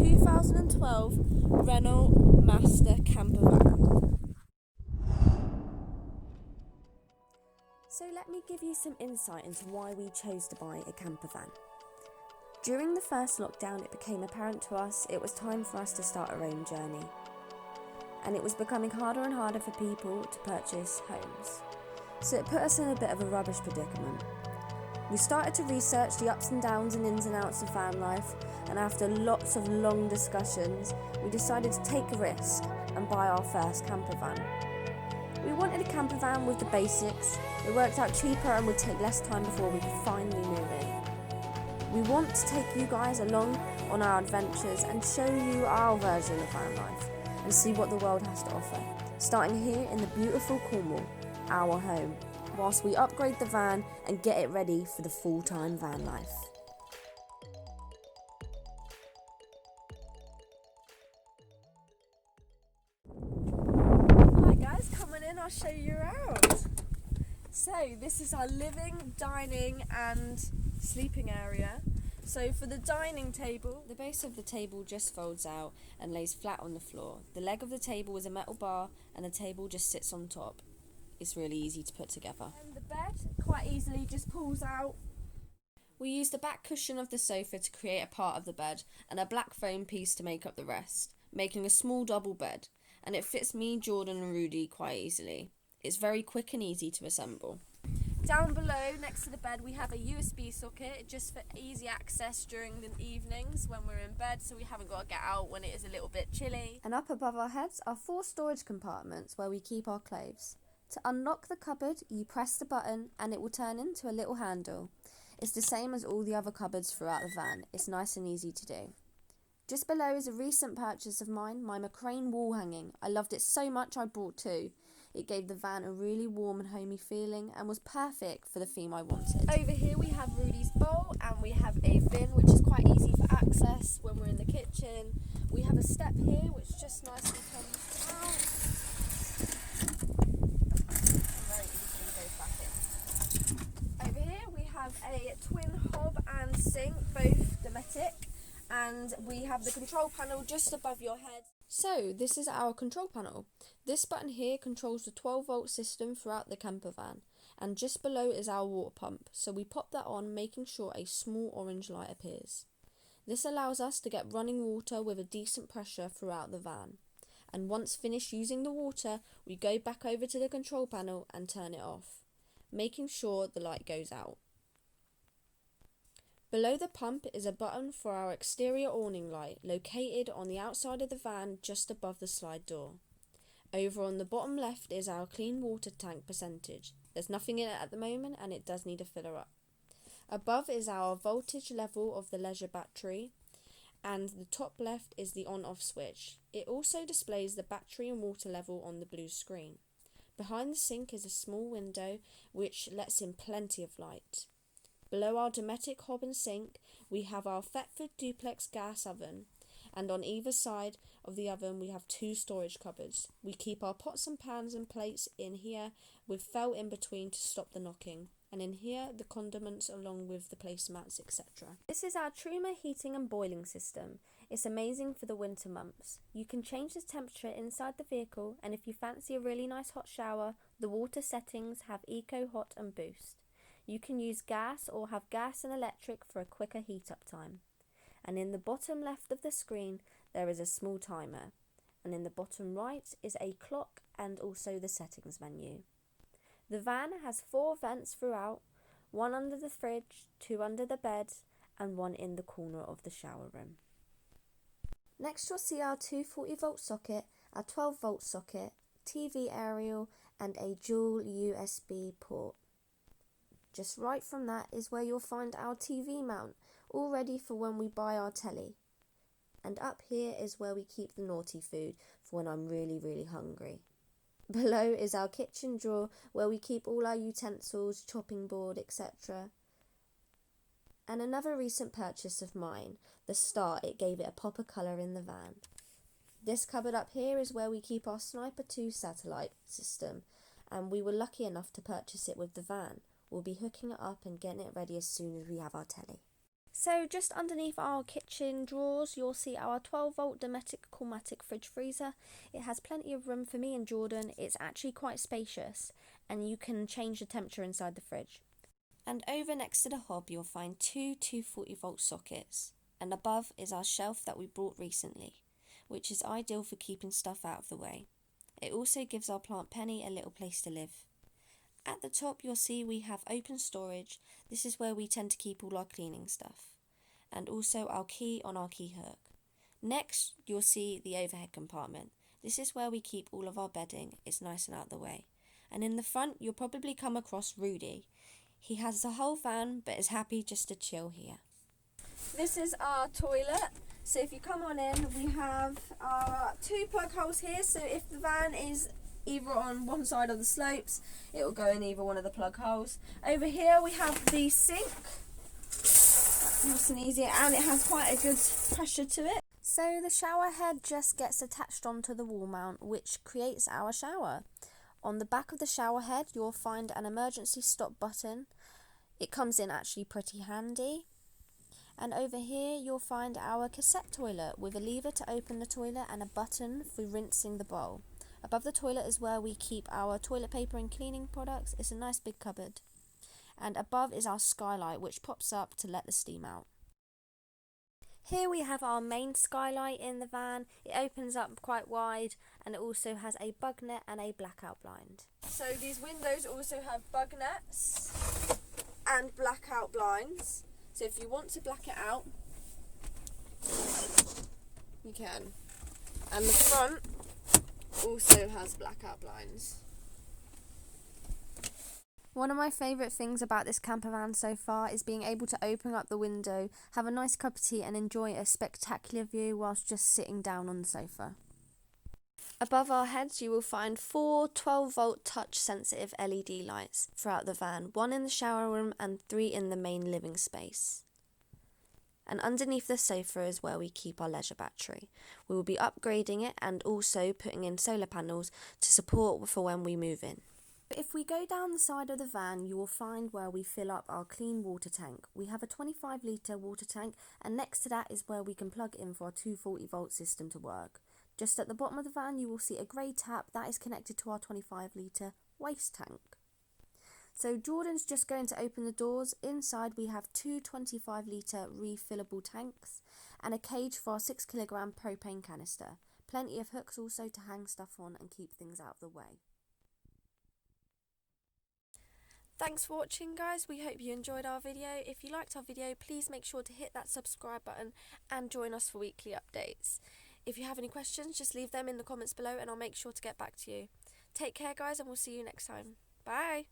2012 Renault Master Campervan. So let me give you some insight into why we chose to buy a campervan. During the first lockdown, it became apparent to us it was time for us to start our own journey. And it was becoming harder and harder for people to purchase homes. So it put us in a bit of a rubbish predicament. We started to research the ups and downs and ins and outs of van life, and after lots of long discussions, we decided to take a risk and buy our first campervan. We wanted a campervan with the basics. It worked out cheaper and would take less time before we could finally move in. We want to take you guys along on our adventures and show you our version of van life and see what the world has to offer, starting here in the beautiful Cornwall, our home, whilst we upgrade the van and get it ready for the full-time van life. Hi guys, come on in, I'll show you around. So this is our living, dining and sleeping area. So for the dining table, the base of the table just folds out and lays flat on the floor. The leg of the table is a metal bar and the table just sits on top. It's really easy to put together. And the bed quite easily just pulls out. We used the back cushion of the sofa to create a part of the bed and a black foam piece to make up the rest, making a small double bed, and it fits me, Jordan and Rudy quite easily. It's very quick and easy to assemble. Down below, next to the bed, we have a USB socket just for easy access during the evenings when we're in bed, so we haven't got to get out when it is a little bit chilly. And up above our heads are 4 storage compartments where we keep our clothes. To unlock the cupboard, you press the button and it will turn into a little handle. It's the same as all the other cupboards throughout the van. It's nice and easy to do. Just below is a recent purchase of mine, my McCrane wall hanging. I loved it so much I bought 2. It gave the van a really warm and homey feeling and was perfect for the theme I wanted. Over here we have Rudy's bowl and we have a bin which is quite easy for access when we're in the kitchen. We have a step here which just nicely comes out. Over here we have a twin hob and sink, both Dometic, and we have the control panel just above your head. So this is our control panel. This button here controls the 12-volt system throughout the campervan, and just below is our water pump, so we pop that on, making sure a small orange light appears. This allows us to get running water with a decent pressure throughout the van, and once finished using the water we go back over to the control panel and turn it off, making sure the light goes out. Below the pump is a button for our exterior awning light, located on the outside of the van just above the slide door. Over on the bottom left is our clean water tank percentage. There's nothing in it at the moment and it does need a filler up. Above is our voltage level of the leisure battery, and the top left is the on-off switch. It also displays the battery and water level on the blue screen. Behind the sink is a small window which lets in plenty of light. Below our Dometic hob and sink, we have our Thetford duplex gas oven, and on either side of the oven we have 2 storage cupboards. We keep our pots and pans and plates in here with felt in between to stop the knocking, and in here the condiments along with the placemats, etc. This is our Truma heating and boiling system. It's amazing for the winter months. You can change the temperature inside the vehicle, and if you fancy a really nice hot shower, the water settings have Eco Hot and Boost. You can use gas or have gas and electric for a quicker heat up time. And in the bottom left of the screen there is a small timer, and in the bottom right is a clock and also the settings menu. The van has 4 vents throughout, 1 under the fridge, 2 under the bed and 1 in the corner of the shower room. Next you'll see our 240-volt socket, our 12-volt socket, TV aerial and a dual USB port. Just right from that is where you'll find our TV mount, all ready for when we buy our telly. And up here is where we keep the naughty food for when I'm really hungry. Below is our kitchen drawer where we keep all our utensils, chopping board, etc. And another recent purchase of mine, the Star, it gave it a pop of colour in the van. This cupboard up here is where we keep our Sniper 2 satellite system, and we were lucky enough to purchase it with the van. We'll be hooking it up and getting it ready as soon as we have our telly. So just underneath our kitchen drawers, you'll see our 12-volt Dometic fridge freezer. It has plenty of room for me and Jordan. It's actually quite spacious, and you can change the temperature inside the fridge. And over next to the hob, you'll find two 240-volt sockets. And above is our shelf that we bought recently, which is ideal for keeping stuff out of the way. It also gives our plant Penny a little place to live. At the top, you'll see we have open storage. This is where we tend to keep all our cleaning stuff. And also our key on our key hook. Next, you'll see the overhead compartment. This is where we keep all of our bedding. It's nice and out of the way. And in the front, you'll probably come across Rudy. He has the whole van, but is happy just to chill here. This is our toilet. So if you come on in, we have our two plug holes here. So if the van is either on one side of the slopes, it will go in either one of the plug holes. Over here we have the sink. Nice and easy, and it has quite a good pressure to it. So the shower head just gets attached onto the wall mount, which creates our shower. On the back of the shower head, you'll find an emergency stop button. It comes in actually pretty handy. And over here, you'll find our cassette toilet with a lever to open the toilet and a button for rinsing the bowl. Above the toilet is where we keep our toilet paper and cleaning products. It's a nice big cupboard. And above is our skylight, which pops up to let the steam out. Here we have our main skylight in the van. It opens up quite wide, and it also has a bug net and a blackout blind. So these windows also have bug nets and blackout blinds. So if you want to black it out, you can. And the front also has blackout blinds. One of my favourite things about this camper van so far is being able to open up the window, have a nice cup of tea and enjoy a spectacular view whilst just sitting down on the sofa. Above our heads you will find 4 12-volt touch-sensitive LED lights throughout the van, 1 in the shower room and 3 in the main living space. And underneath the sofa is where we keep our leisure battery. We will be upgrading it and also putting in solar panels to support for when we move in. If we go down the side of the van, you will find where we fill up our clean water tank. We have a 25-litre water tank, and next to that is where we can plug in for our 240-volt system to work. Just at the bottom of the van, you will see a grey tap that is connected to our 25-litre waste tank. So Jordan's just going to open the doors. Inside we have 2 25-litre refillable tanks and a cage for our 6kg propane canister. Plenty of hooks also to hang stuff on and keep things out of the way. Thanks for watching, guys. We hope you enjoyed our video. If you liked our video, please make sure to hit that subscribe button and join us for weekly updates. If you have any questions, just leave them in the comments below and I'll make sure to get back to you. Take care, guys, and we'll see you next time. Bye!